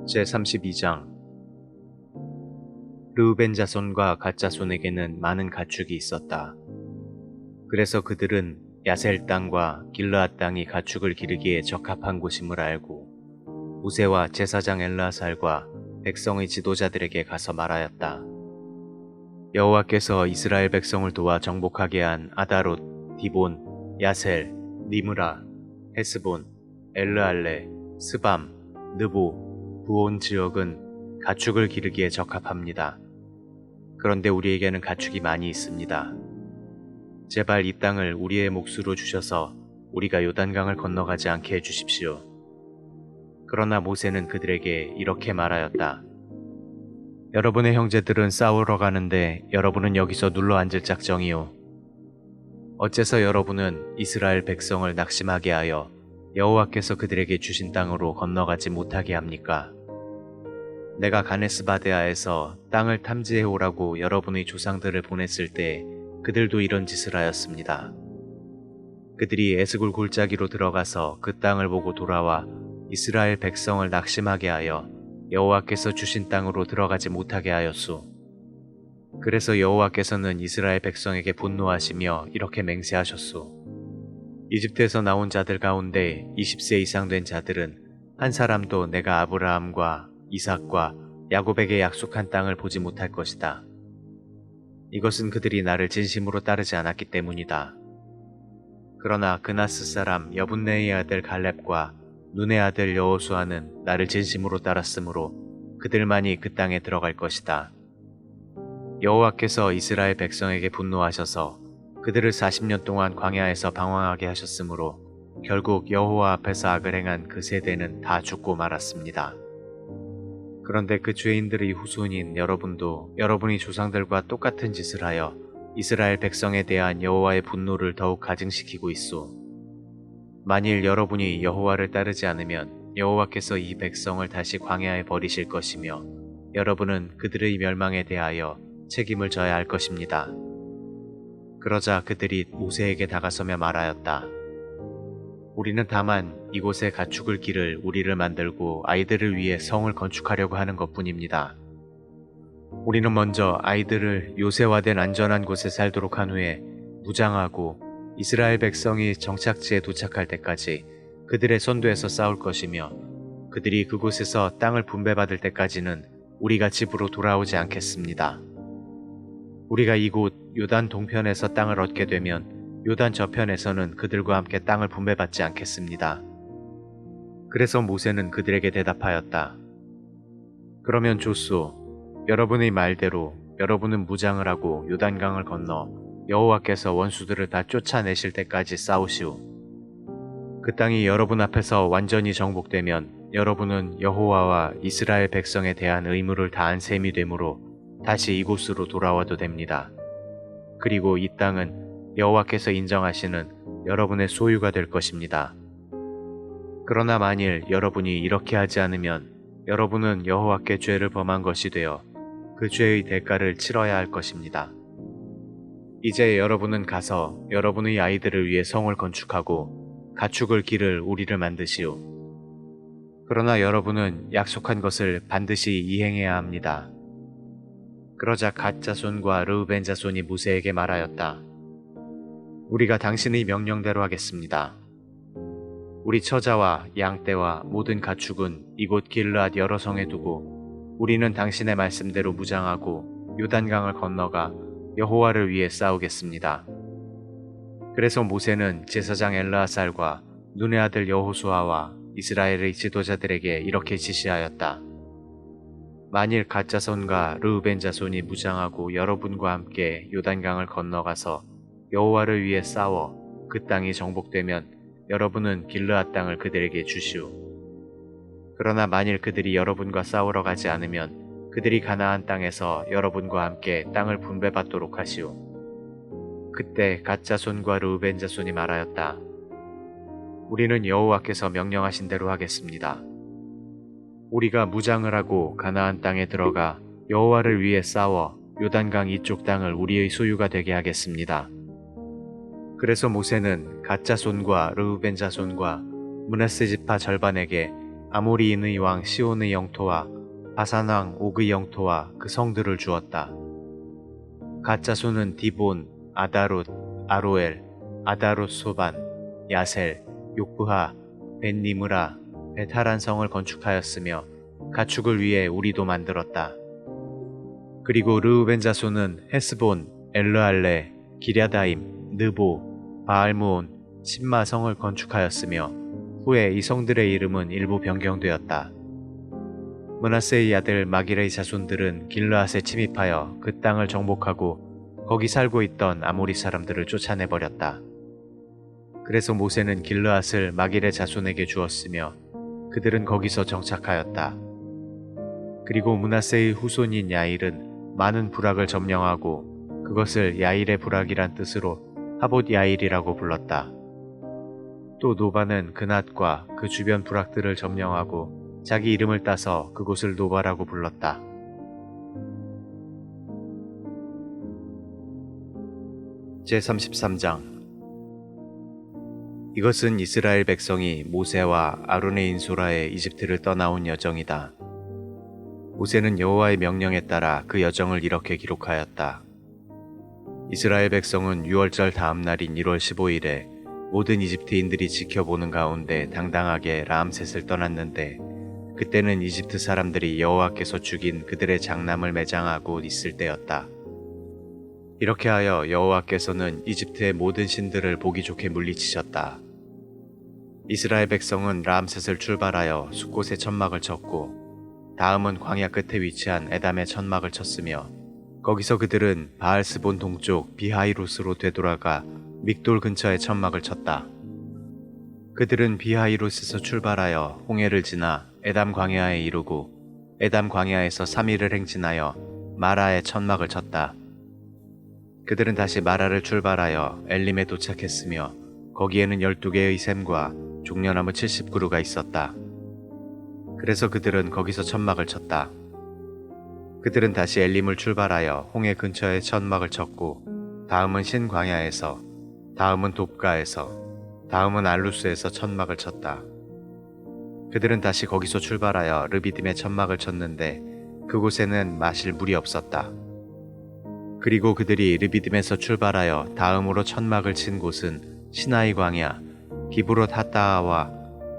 제32장. 르우벤 자손과 갓 자손에게는 많은 가축이 있었다. 그래서 그들은 야셀 땅과 길르앗 땅이 가축을 기르기에 적합한 곳임을 알고 무세와 제사장 엘르아살과 백성의 지도자들에게 가서 말하였다. 여호와께서 이스라엘 백성을 도와 정복하게 한 아다롯, 디본, 야셀, 니므라, 헤스본, 엘르알레, 스밤, 느보, 부온 지역은 가축을 기르기에 적합합니다. 그런데 우리에게는 가축이 많이 있습니다. 제발 이 땅을 우리의 몫으로 주셔서 우리가 요단강을 건너가지 않게 해주십시오. 그러나 모세는 그들에게 이렇게 말하였다. 여러분의 형제들은 싸우러 가는데 여러분은 여기서 눌러 앉을 작정이요. 어째서 여러분은 이스라엘 백성을 낙심하게 하여 여호와께서 그들에게 주신 땅으로 건너가지 못하게 합니까? 내가 가네스 바데아에서 땅을 탐지해 오라고 여러분의 조상들을 보냈을 때 그들도 이런 짓을 하였습니다. 그들이 에스굴 골짜기로 들어가서 그 땅을 보고 돌아와 이스라엘 백성을 낙심하게 하여 여호와께서 주신 땅으로 들어가지 못하게 하였소. 그래서 여호와께서는 이스라엘 백성에게 분노하시며 이렇게 맹세하셨소. 이집트에서 나온 자들 가운데 20세 이상 된 자들은 한 사람도 내가 아브라함과 이삭과 야곱에게 약속한 땅을 보지 못할 것이다. 이것은 그들이 나를 진심으로 따르지 않았기 때문이다. 그러나 그나스 사람 여분네의 아들 갈렙과 눈의 아들 여호수아는 나를 진심으로 따랐으므로 그들만이 그 땅에 들어갈 것이다. 여호와께서 이스라엘 백성에게 분노하셔서 그들을 40년 동안 광야에서 방황하게 하셨으므로 결국 여호와 앞에서 악을 행한 그 세대는 다 죽고 말았습니다. 그런데 그 죄인들의 후손인 여러분도 여러분이 조상들과 똑같은 짓을 하여 이스라엘 백성에 대한 여호와의 분노를 더욱 가증시키고 있소. 만일 여러분이 여호와를 따르지 않으면 여호와께서 이 백성을 다시 광야에 버리실 것이며 여러분은 그들의 멸망에 대하여 책임을 져야 할 것입니다. 그러자 그들이 모세에게 다가서며 말하였다. 우리는 다만 이곳에 가축을 기를 우리를 만들고 아이들을 위해 성을 건축하려고 하는 것뿐입니다. 우리는 먼저 아이들을 요새화된 안전한 곳에 살도록 한 후에 무장하고 이스라엘 백성이 정착지에 도착할 때까지 그들의 선두에서 싸울 것이며 그들이 그곳에서 땅을 분배받을 때까지는 우리가 집으로 돌아오지 않겠습니다. 우리가 이곳 요단 동편에서 땅을 얻게 되면 요단 저편에서는 그들과 함께 땅을 분배받지 않겠습니다. 그래서 모세는 그들에게 대답하였다. 그러면 좋소. 여러분의 말대로 여러분은 무장을 하고 요단강을 건너 여호와께서 원수들을 다 쫓아내실 때까지 싸우시오. 그 땅이 여러분 앞에서 완전히 정복되면 여러분은 여호와와 이스라엘 백성에 대한 의무를 다한 셈이 되므로 다시 이곳으로 돌아와도 됩니다. 그리고 이 땅은 여호와께서 인정하시는 여러분의 소유가 될 것입니다. 그러나 만일 여러분이 이렇게 하지 않으면 여러분은 여호와께 죄를 범한 것이 되어 그 죄의 대가를 치러야 할 것입니다. 이제 여러분은 가서 여러분의 아이들을 위해 성을 건축하고 가축을 기를 우리를 만드시오. 그러나 여러분은 약속한 것을 반드시 이행해야 합니다. 그러자 갓 자손과 르우벤 자손이 모세에게 말하였다. 우리가 당신의 명령대로 하겠습니다. 우리 처자와 양떼와 모든 가축은 이곳 길르앗 여러 성에 두고 우리는 당신의 말씀대로 무장하고 요단강을 건너가 여호와를 위해 싸우겠습니다. 그래서 모세는 제사장 엘르아살과 눈의 아들 여호수아와 이스라엘의 지도자들에게 이렇게 지시하였다. 만일 갓 자손과 르우벤 자손이 무장하고 여러분과 함께 요단강을 건너가서 여호와를 위해 싸워 그 땅이 정복되면 여러분은 길르앗 땅을 그들에게 주시오. 그러나 만일 그들이 여러분과 싸우러 가지 않으면 그들이 가나안 땅에서 여러분과 함께 땅을 분배받도록 하시오. 그때 갓 자손과 르우벤 자손이 말하였다. 우리는 여호와께서 명령하신 대로 하겠습니다. 우리가 무장을 하고 가나안 땅에 들어가 여호와를 위해 싸워 요단강 이쪽 땅을 우리의 소유가 되게 하겠습니다. 그래서 모세는 갓 자손과 르우벤 자손과 므낫세 지파 절반에게 아모리인의 왕 시온의 영토와 바산 왕 옥의 영토와 그 성들을 주었다. 갓 자손은 디본, 아다롯, 아로엘, 아다롯 소반, 야셀, 욕브하, 벳니므라, 벳하란 성을 건축하였으며 가축을 위해 우리도 만들었다. 그리고 르우벤 자손은 헤스본, 엘르알레, 기랴다임, 느보, 바알무온, 심마 성을 건축하였으며 후에 이 성들의 이름은 일부 변경되었다. 므낫세의 아들 마길의 자손들은 길르앗에 침입하여 그 땅을 정복하고 거기 살고 있던 아모리 사람들을 쫓아내버렸다. 그래서 모세는 길르앗을 마길의 자손에게 주었으며 그들은 거기서 정착하였다. 그리고 므낫세의 후손인 야일은 많은 부락을 점령하고 그것을 야일의 부락이란 뜻으로 하봇 야일이라고 불렀다. 또 노바는 그낫과 그 주변 부락들을 점령하고 자기 이름을 따서 그곳을 노바라고 불렀다. 제33장 이것은 이스라엘 백성이 모세와 아론의 인소라에 이집트를 떠나온 여정이다. 모세는 여호와의 명령에 따라 그 여정을 이렇게 기록하였다. 이스라엘 백성은 6월절 다음 날인 1월 15일에 모든 이집트인들이 지켜보는 가운데 당당하게 라암셋을 떠났는데 그때는 이집트 사람들이 여호와께서 죽인 그들의 장남을 매장하고 있을 때였다. 이렇게 하여 여호와께서는 이집트의 모든 신들을 보기 좋게 물리치셨다. 이스라엘 백성은 라암셋을 출발하여 숲곳에 천막을 쳤고 다음은 광야 끝에 위치한 에담에 천막을 쳤으며 거기서 그들은 바알스본 동쪽 비하이로스로 되돌아가 믹돌 근처에 천막을 쳤다. 그들은 비하이로스에서 출발하여 홍해를 지나 에담 광야에 이르고 에담 광야에서 3일을 행진하여 마라에 천막을 쳤다. 그들은 다시 마라를 출발하여 엘림에 도착했으며 거기에는 12개의 샘과 종려나무 70그루가 있었다. 그래서 그들은 거기서 천막을 쳤다. 그들은 다시 엘림을 출발하여 홍해 근처에 천막을 쳤고 다음은 신광야에서, 다음은 돕가에서, 다음은 알루스에서 천막을 쳤다. 그들은 다시 거기서 출발하여 르비딤에 천막을 쳤는데 그곳에는 마실 물이 없었다. 그리고 그들이 르비딤에서 출발하여 다음으로 천막을 친 곳은 시나이 광야, 기브롯 하따아와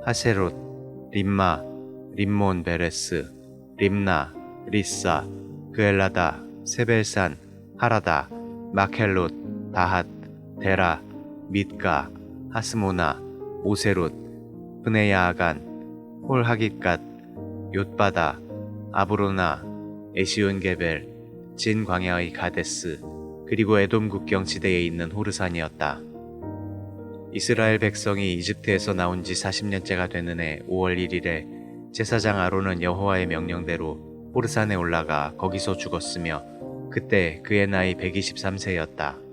하세롯, 림마, 림몬 베레스, 림나, 리사, 그엘라다, 세벨산, 하라다, 마켈롯, 다핫, 데라, 밑가, 하스모나, 오세롯, 브네야아간, 홀하깃갓, 욤바다, 아브로나, 에시온게벨, 진 광야의 가데스, 그리고 에돔 국경 지대에 있는 호르산이었다. 이스라엘 백성이 이집트에서 나온 지 40년째가 되는 해 5월 1일에 제사장 아론은 여호와의 명령대로 호르산에 올라가 거기서 죽었으며 그때 그의 나이 123세였다.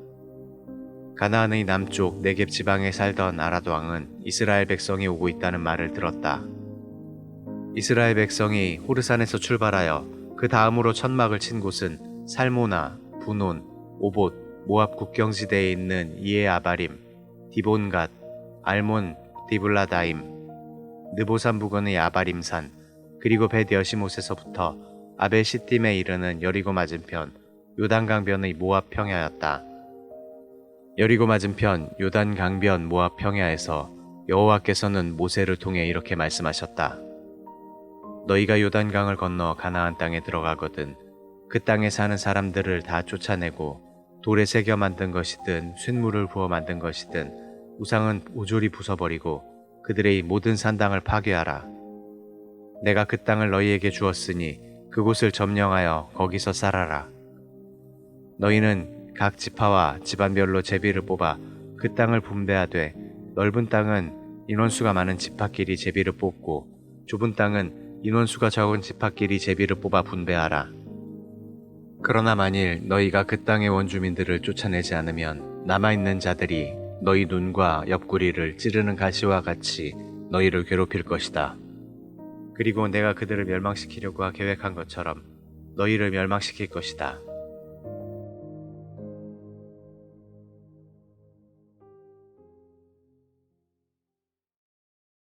가나안의 남쪽 네겝 지방에 살던 아랏 왕은 이스라엘 백성이 오고 있다는 말을 들었다. 이스라엘 백성이 호르산에서 출발하여 그 다음으로 천막을 친 곳은 살모나, 분온, 오봇, 모압 국경지대에 있는 이에 아바림, 디본갓, 알몬, 디블라다임, 느보산 부근의 아바림산, 그리고 벳 여시못에서부터 아벨 시딤에 이르는 여리고 맞은편 요단강변의 모압 평야였다. 여리고 맞은편 요단 강변 모압 평야에서 여호와께서는 모세를 통해 이렇게 말씀하셨다. 너희가 요단강을 건너 가나안 땅에 들어가거든 그 땅에 사는 사람들을 다 쫓아내고 돌에 새겨 만든 것이든 쇳물을 부어 만든 것이든 우상은 오조리 부숴버리고 그들의 모든 산당을 파괴하라. 내가 그 땅을 너희에게 주었으니 그곳을 점령하여 거기서 살아라. 너희는 각 지파와 집안별로 제비를 뽑아 그 땅을 분배하되 넓은 땅은 인원수가 많은 지파끼리 제비를 뽑고 좁은 땅은 인원수가 적은 지파끼리 제비를 뽑아 분배하라. 그러나 만일 너희가 그 땅의 원주민들을 쫓아내지 않으면 남아있는 자들이 너희 눈과 옆구리를 찌르는 가시와 같이 너희를 괴롭힐 것이다. 그리고 내가 그들을 멸망시키려고 계획한 것처럼 너희를 멸망시킬 것이다.